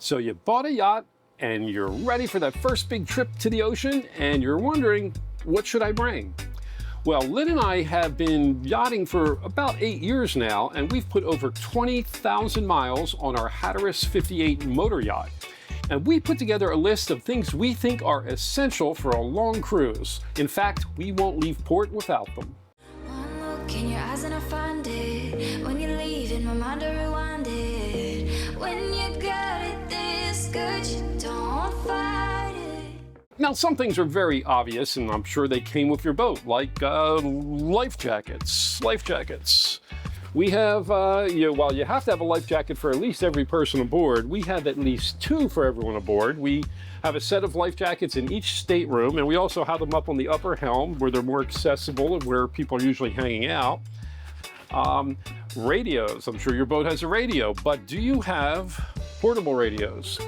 So you bought a yacht and you're ready for that first big trip to the ocean and you're wondering, what should I bring? Well, Lynn and I have been yachting for about 8 years now, and we've put over 20,000 miles on our Hatteras 58 motor yacht. And we put together a list of things we think are essential for a long cruise. In fact, we won't leave port without them. One look in your eyes and I find it. When you leave in my mind I rewind it. When you got it this good, you don't fight it. Now, some things are very obvious, and I'm sure they came with your boat, like life jackets. Life jackets. We have, while you have to have a life jacket for at least every person aboard, we have at least 2 for everyone aboard. We have a set of life jackets in each stateroom, and we also have them up on the upper helm where they're more accessible and where people are usually hanging out. Radios. I'm sure your boat has a radio, but do you have portable radios?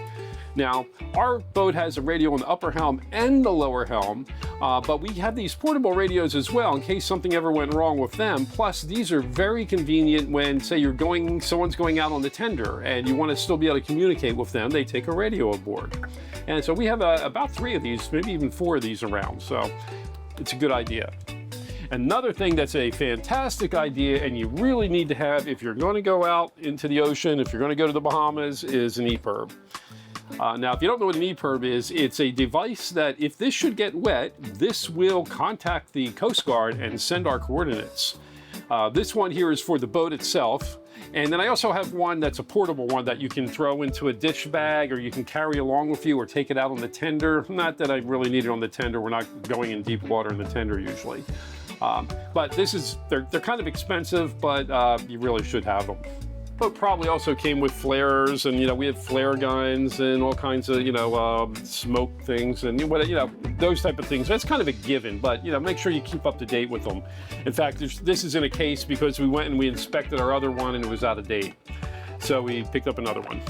Now, our boat has a radio on the upper helm and the lower helm, but we have these portable radios as well in case something ever went wrong with them. Plus, these are very convenient when, say, someone's going out on the tender and you want to still be able to communicate with them. They take a radio aboard. And so we have about 3 of these, maybe even 4 of these around. So it's a good idea. Another thing that's a fantastic idea and you really need to have if you're going to go out into the ocean, if you're going to go to the Bahamas, is an EPIRB. Now, if you don't know what an EPIRB is, it's a device that if this should get wet, this will contact the Coast Guard and send our coordinates. This one here is for the boat itself. And then I also have one that's a portable one that you can throw into a dish bag or you can carry along with you or take it out on the tender. Not that I really need it on the tender. We're not going in deep water in the tender usually. But they're kind of expensive, but you really should have them. But probably also came with flares, and we have flare guns and all kinds of smoke things and those type of things. That's kind of a given, but make sure you keep up to date with them. In fact, this is in a case because we went and we inspected our other one and it was out of date, so we picked up another one.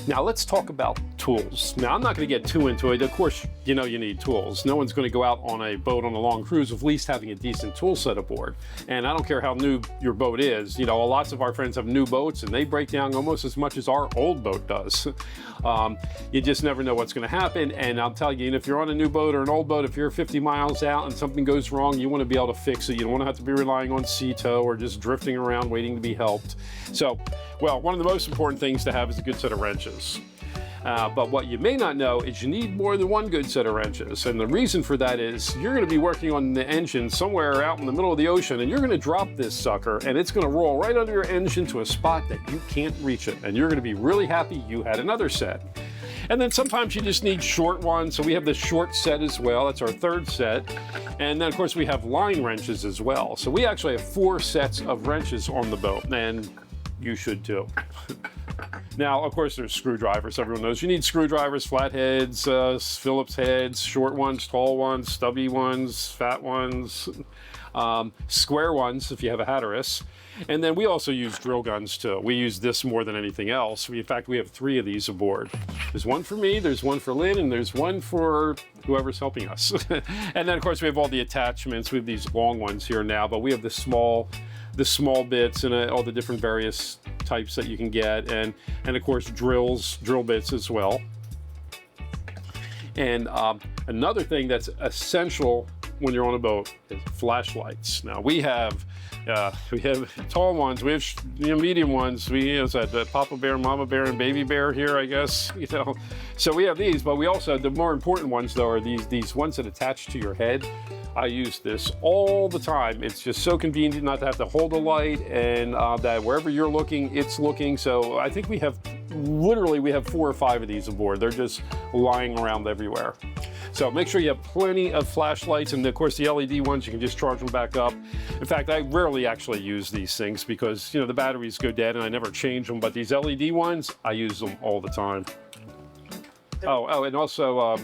Now let's talk about tools. Now I'm not going to get too into it. Of course, you need tools. No one's going to go out on a boat on a long cruise with at least having a decent tool set aboard. And I don't care how new your boat is. Lots of our friends have new boats and they break down almost as much as our old boat does. You just never know what's going to happen. And I'll tell you, if you're on a new boat or an old boat, if you're 50 miles out and something goes wrong, you want to be able to fix it. You don't want to have to be relying on sea tow or just drifting around waiting to be helped. So, one of the most important things to have is a good set of wrenches. But what you may not know is you need more than one good set of wrenches. And the reason for that is you're going to be working on the engine somewhere out in the middle of the ocean and you're going to drop this sucker and it's going to roll right under your engine to a spot that you can't reach it. And you're going to be really happy you had another set. And then sometimes you just need short ones. So we have the short set as well. That's our 3rd set. And then of course we have line wrenches as well. So we actually have 4 sets of wrenches on the boat, and you should too. Now, of course, there's screwdrivers. Everyone knows you need screwdrivers, flatheads, Phillips heads, short ones, tall ones, stubby ones, fat ones, square ones if you have a Hatteras. And then we also use drill guns too. We use this more than anything else. In fact, we have 3 of these aboard. There's one for me, there's one for Lynn, and there's one for whoever's helping us. And then, of course, we have all the attachments. We have these long ones here now, but we have the small bits and all the different various types that you can get, and of course drill bits as well. And another thing that's essential when you're on a boat is flashlights. Now we have tall ones, we have medium ones, we have Papa Bear, Mama Bear, and Baby Bear here, I guess. So we have these, but we also, the more important ones though are these ones that attach to your head. I use this all the time. It's just so convenient not to have to hold a light, and that wherever you're looking, it's looking. So I think we have 4 or 5 of these aboard. They're just lying around everywhere. So make sure you have plenty of flashlights, and of course the LED ones, you can just charge them back up. In fact, I rarely actually use these things because the batteries go dead and I never change them, but these LED ones, I use them all the time. Oh, and also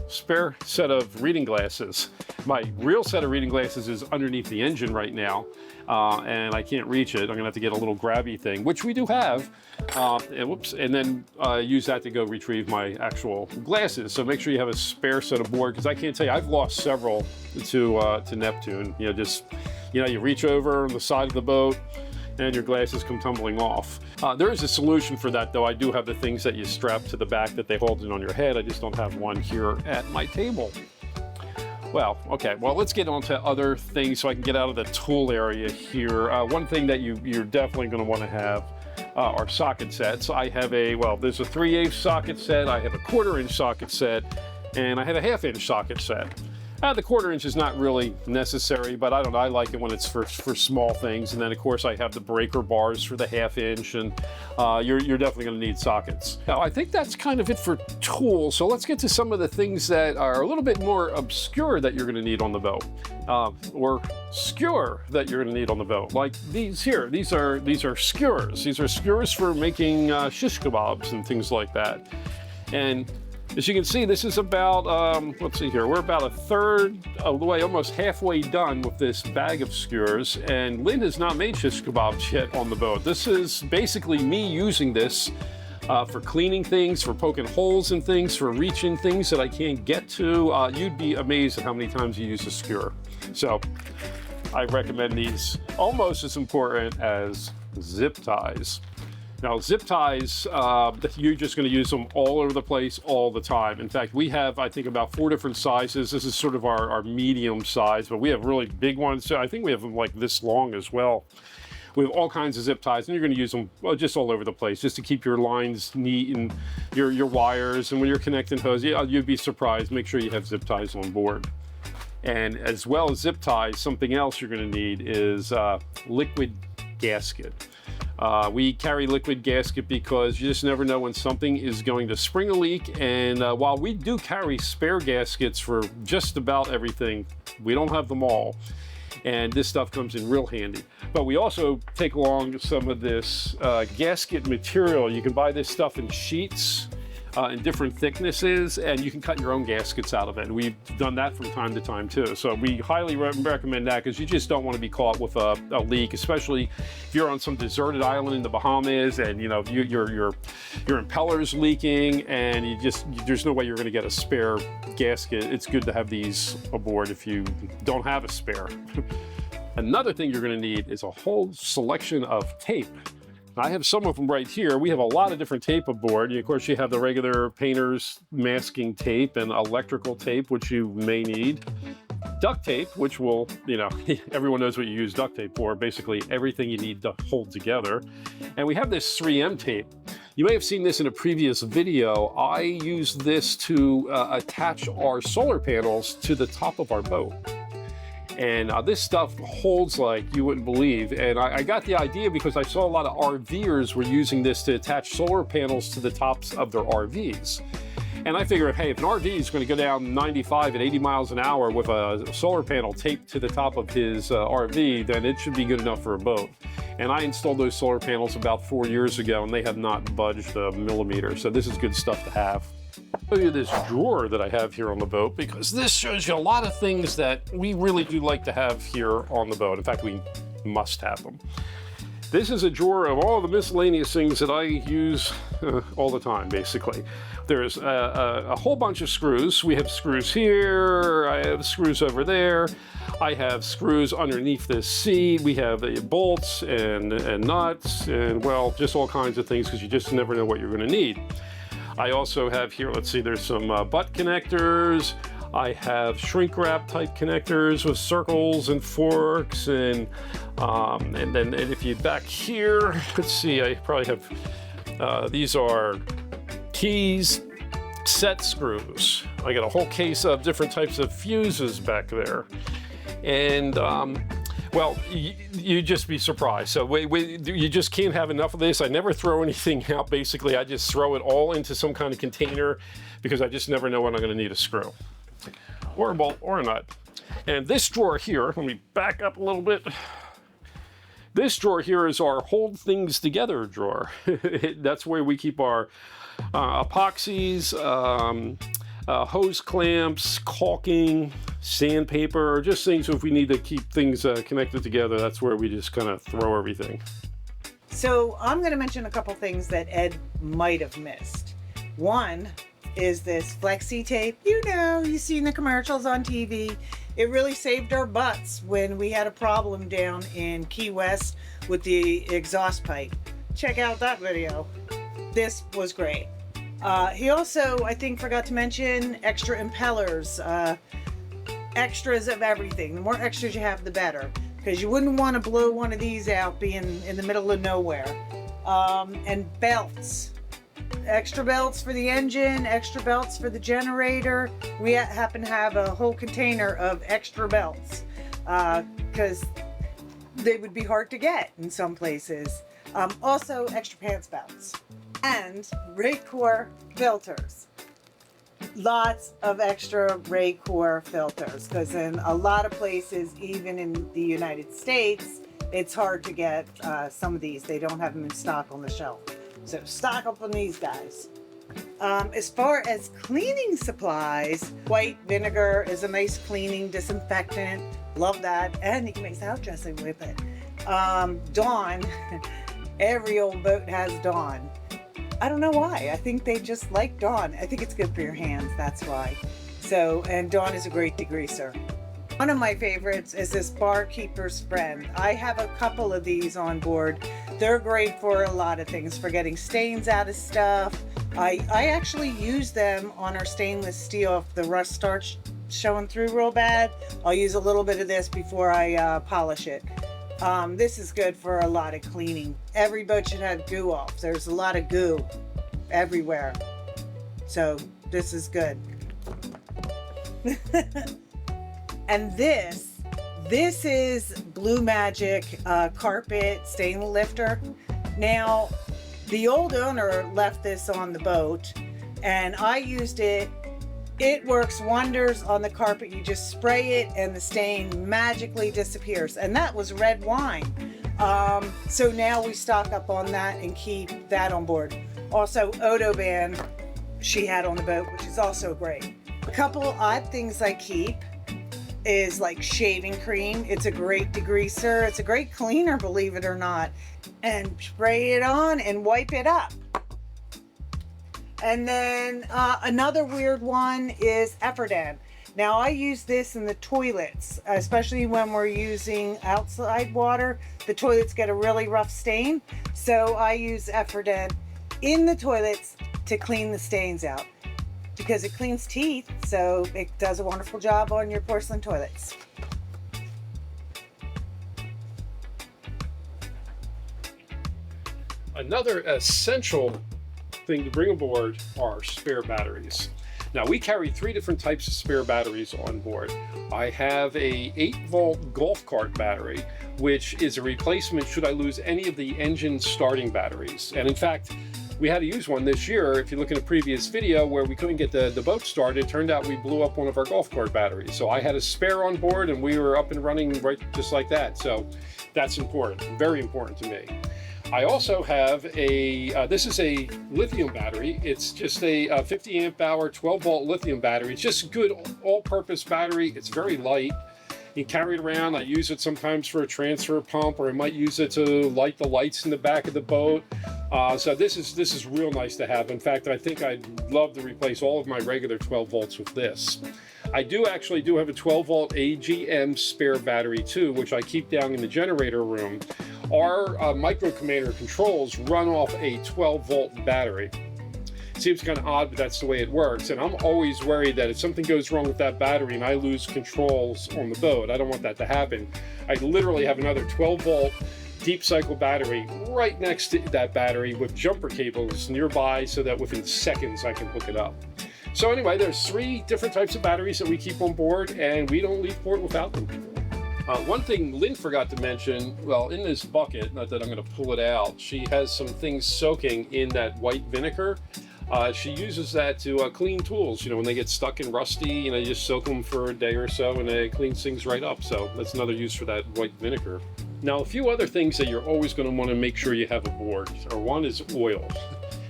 spare set of reading glasses. My real set of reading glasses is underneath the engine right now, and I can't reach it. I'm gonna have to get a little grabby thing, which we do have, and then use that to go retrieve my actual glasses. So make sure you have a spare set aboard, because I can't tell you, I've lost several to Neptune. You reach over on the side of the boat, and your glasses come tumbling off. There is a solution for that, though. I do have the things that you strap to the back that they hold it on your head. I just don't have one here at my table. Well, okay, well, let's get on to other things so I can get out of the tool area here. One thing that you're definitely going to want to have are socket sets. I have there's a 3/8 socket set, I have a 1/4 inch socket set, and I have a 1/2 inch socket set. The 1/4 inch is not really necessary, but I don't know, I like it when it's for small things. And then of course I have the breaker bars for the 1/2 inch, and you're definitely going to need sockets. Now I think that's kind of it for tools, so let's get to some of the things that are a little bit more obscure that you're going to need on the boat, or skewer that you're going to need on the boat. Like these here, these are skewers. These are skewers for making shish kebabs and things like that. And as you can see, this is about, let's see here, we're about 1/3 of the way, almost halfway done with this bag of skewers, and Lynn has not made shish kebabs yet on the boat. This is basically me using this for cleaning things, for poking holes in things, for reaching things that I can't get to. You'd be amazed at how many times you use a skewer. So I recommend these, almost as important as zip ties. Now, zip ties, you're just going to use them all over the place all the time. In fact, we have, I think, about 4 different sizes. This is sort of our medium size, but we have really big ones. So I think we have them like this long as well. We have all kinds of zip ties, and you're going to use them just all over the place, just to keep your lines neat and your wires. And when you're connecting hose, you'd be surprised. Make sure you have zip ties on board. And as well as zip ties, something else you're going to need is liquid gasket. We carry liquid gasket because you just never know when something is going to spring a leak. And while we do carry spare gaskets for just about everything, we don't have them all. And this stuff comes in real handy. But we also take along some of this gasket material. You can buy this stuff in sheets in different thicknesses, and you can cut your own gaskets out of it. And we've done that from time to time too. So we highly recommend that, because you just don't want to be caught with a leak, especially if you're on some deserted island in the Bahamas and your impeller's leaking, and there's no way you're going to get a spare gasket. It's good to have these aboard if you don't have a spare. Another thing you're going to need is a whole selection of tape. I have some of them right here. We have a lot of different tape aboard. Of course, you have the regular painter's masking tape and electrical tape, which you may need. Duct tape, which will, everyone knows what you use duct tape for, basically everything you need to hold together. And we have this 3M tape. You may have seen this in a previous video. I use this to attach our solar panels to the top of our boat. And this stuff holds like you wouldn't believe. And I got the idea because I saw a lot of RVers were using this to attach solar panels to the tops of their RVs. And I figured, hey, if an RV is going to go down 95 and 80 miles an hour with a solar panel taped to the top of his RV, then it should be good enough for a boat. And I installed those solar panels about 4 years ago, and they have not budged a millimeter. So this is good stuff to have. I'll show you this drawer that I have here on the boat, because this shows you a lot of things that we really do like to have here on the boat. In fact, we must have them. This is a drawer of all the miscellaneous things that I use all the time, basically. There's a whole bunch of screws. We have screws here, I have screws over there, I have screws underneath this seat, we have bolts and nuts, and well, just all kinds of things, because you just never know what you're going to need. I also have here, let's see, there's some butt connectors. I have shrink wrap type connectors with circles and forks, and if you back here, let's see, I probably have, these are keys, set screws. I got a whole case of different types of fuses back there. And well, you'd just be surprised. So you just can't have enough of this. I never throw anything out, basically. I just throw it all into some kind of container, because I just never know when I'm going to need a screw or a bolt or a nut. And this drawer here, let me back up a little bit. This drawer here is our hold things together drawer. That's where we keep our epoxies, hose clamps, caulking, sandpaper, just things if we need to keep things connected together. That's where we just kind of throw everything. So I'm going to mention a couple things that Ed might have missed. One is this flexi tape. You've seen the commercials on TV. It really saved our butts when we had a problem down in Key West with the exhaust pipe. Check out that video. This was great. He also, I think, forgot to mention extra impellers, extras of everything. The more extras you have, the better, because you wouldn't want to blow one of these out being in the middle of nowhere. And belts. Extra belts for the engine, extra belts for the generator. We happen to have a whole container of extra belts because they would be hard to get in some places. Also, extra pants belts and Raycor filters. Lots of extra Raycor filters, because in a lot of places, even in the United States, it's hard to get some of these. They don't have them in stock on the shelf. So stock up on these guys. As far as cleaning supplies, white vinegar is a nice cleaning disinfectant. Love that. And you can make salad dressing with it. Dawn. Every old boat has Dawn. I don't know why. I think they just like Dawn. I think it's good for your hands. That's why. So, and Dawn is a great degreaser. One of my favorites is this Barkeeper's Friend. I have a couple of these on board. They're great for a lot of things, for getting stains out of stuff. I actually use them on our stainless steel if the rust starts showing through real bad. I'll use a little bit of this before I polish it. This is good for a lot of cleaning. Every boat should have goo off. There's a lot of goo everywhere. So this is good. And this is Blue Magic carpet stain lifter. Now, the old owner left this on the boat and I used it. It works wonders on the carpet. You just spray it and the stain magically disappears. And that was red wine. So now we stock up on that and keep that on board. Also, Odoban she had on the boat, which is also great. A couple odd things I keep is like shaving cream. It's a great degreaser. It's a great cleaner, believe it or not. And spray it on and wipe it up. And then another weird one is Efferdent. Now I use this in the toilets, especially when we're using outside water. The toilets get a really rough stain. So I use Efferdent in the toilets to clean the stains out, because it cleans teeth, so it does a wonderful job on your porcelain toilets. Another essential thing to bring aboard are spare batteries. Now we carry 3 different types of spare batteries on board. I have a 8-volt golf cart battery, which is a replacement should I lose any of the engine starting batteries. And in fact, we had to use one this year. If you look at a previous video where we couldn't get the boat started, it turned out we blew up one of our golf cart batteries. So I had a spare on board and we were up and running right just like that. So that's important, very important to me. I also have this is a lithium battery. It's just a 50 amp hour, 12 volt lithium battery. It's just a good all-purpose battery. It's very light. You carry it around. I use it sometimes for a transfer pump, or I might use it to light the lights in the back of the boat. So this is real nice to have. In fact, I think I'd love to replace all of my regular 12 volts with this. I actually do have a 12 volt AGM spare battery too, which I keep down in the generator room. Our micro commander controls run off a 12 volt battery. Seems kind of odd, but that's the way it works. And I'm always worried that if something goes wrong with that battery and I lose controls on the boat, I don't want that to happen. I literally have another 12 volt deep cycle battery right next to that battery with jumper cables nearby so that within seconds I can hook it up. So anyway, there's 3 different types of batteries that we keep on board, and we don't leave port without them. One thing Lynn forgot to mention, well, in this bucket, not that I'm going to pull it out, she has some things soaking in that white vinegar. She uses that to clean tools. You know, when they get stuck and rusty, you know, you just soak them for a day or so and it cleans things right up. So that's another use for that white vinegar. Now, a few other things that you're always going to want to make sure you have aboard, or one is oil.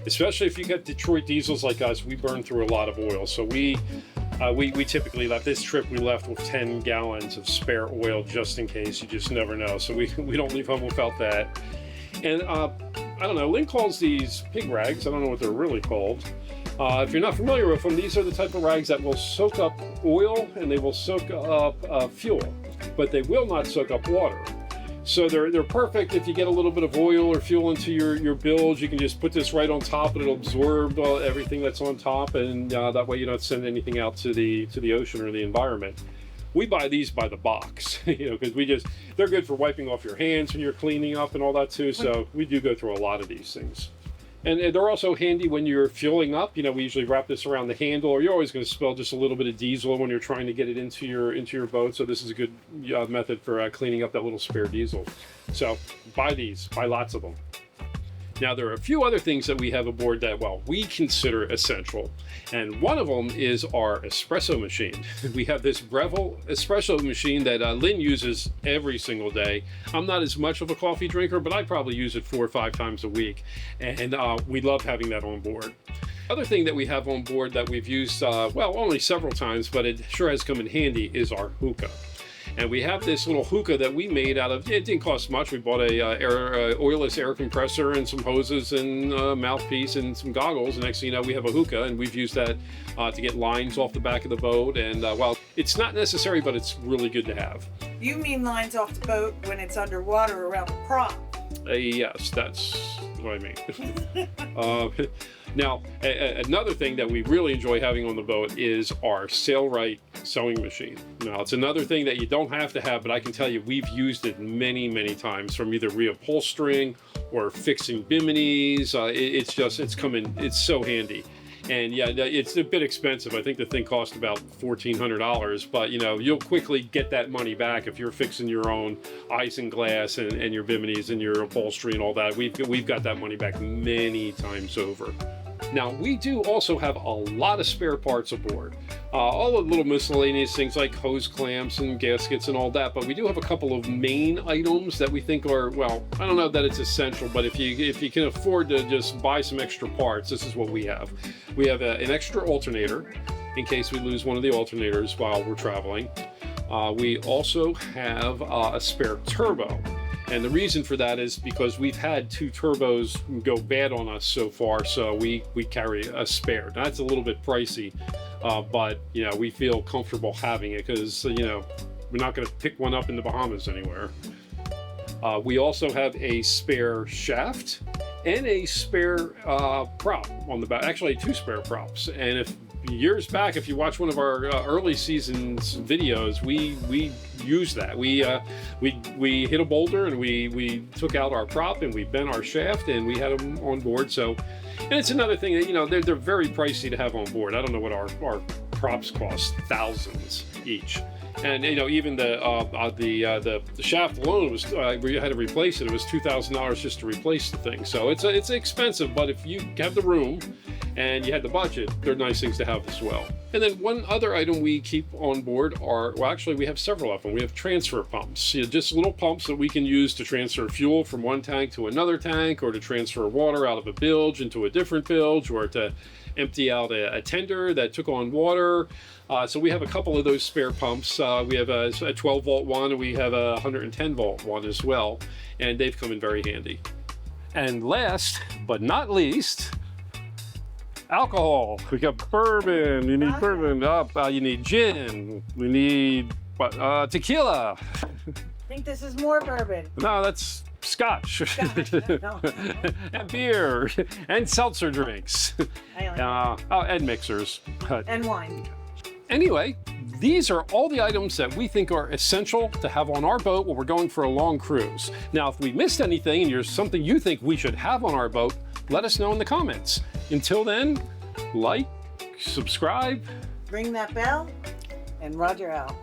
Especially if you get Detroit diesels like us, we burn through a lot of oil. So we typically left this trip, we left with 10 gallons of spare oil just in case. You just never know. So we don't leave home without that. And I don't know, Lynn calls these pig rags. I don't know what they're really called. If you're not familiar with them, these are the type of rags that will soak up oil and they will soak up fuel, but they will not soak up water. So they're perfect if you get a little bit of oil or fuel into your bilge. You can just put this right on top and it'll absorb everything that's on top, and that way you don't send anything out to the ocean or the environment. We buy these by the box, because they're good for wiping off your hands when you're cleaning up and all that too. So we do go through a lot of these things. And they're also handy when you're fueling up. We usually wrap this around the handle, or you're always going to spill just a little bit of diesel when you're trying to get it into your boat. So this is a good method for cleaning up that little spare diesel. So buy these, buy lots of them. Now, there are a few other things that we have aboard that, well, we consider essential. And one of them is our espresso machine. We have this Breville espresso machine that Lynn uses every single day. I'm not as much of a coffee drinker, but I probably use it 4 or 5 times a week. And we love having that on board. Other thing that we have on board that we've used, well, only several times, but it sure has come in handy, is our hookah. And we have this little hookah that we made out of, it didn't cost much. We bought a oilless air compressor and some hoses and a mouthpiece and some goggles. And next thing you know, we have a hookah, and we've used that to get lines off the back of the boat. And well, it's not necessary, but it's really good to have. You mean lines off the boat when it's underwater around the prop? Yes, that's what I mean. Now, another thing that we really enjoy having on the boat is our Sailrite sewing machine. Now, it's another thing that you don't have to have, but I can tell you we've used it many, many times, from either reupholstering or fixing biminis. It's so handy. And yeah, it's a bit expensive. I think the thing cost about $1,400, but you'll quickly get that money back if you're fixing your own isinglass and your biminis and your upholstery and all that. We've got that money back many times over. Now, we do also have a lot of spare parts aboard. All the little miscellaneous things like hose clamps and gaskets and all that, but we do have a couple of main items that we think are, well, I don't know that it's essential, but if you can afford to just buy some extra parts, this is what we have. We have an extra alternator in case we lose one of the alternators while we're traveling. We also have a spare turbo. And the reason for that is because we've had 2 turbos go bad on us so far, so we carry a spare. Now, that's a little bit pricey, but we feel comfortable having it because we're not going to pick one up in the Bahamas anywhere. We also have a spare shaft and a spare prop on the back. Actually, 2 spare props. And years back, if you watch one of our early seasons videos, we used that. We hit a boulder and we took out our prop and we bent our shaft and we had them on board. So, and it's another thing that they're very pricey to have on board. I don't know what our props cost, thousands each. And even the shaft alone was we had to replace it. It was $2,000 just to replace the thing. So it's expensive, but if you have the room and you had the budget, they're nice things to have as well. And then one other item we keep on board are, well, actually we have several of them. We have transfer pumps, just little pumps that we can use to transfer fuel from one tank to another tank, or to transfer water out of a bilge into a different bilge, or to empty out a tender that took on water. So we have a couple of those spare pumps. We have a 12 volt one, and we have a 110 volt one as well, and they've come in very handy. And last but not least, alcohol. We got bourbon. You need bourbon. You need gin. We need tequila. I think this is more bourbon. No, that's scotch. No. And beer and seltzer drinks. And mixers. And wine. Anyway, these are all the items that we think are essential to have on our boat when we're going for a long cruise. Now, if we missed anything and there's something you think we should have on our boat, let us know in the comments. Until then, like, subscribe, Ring that bell, and Roger out.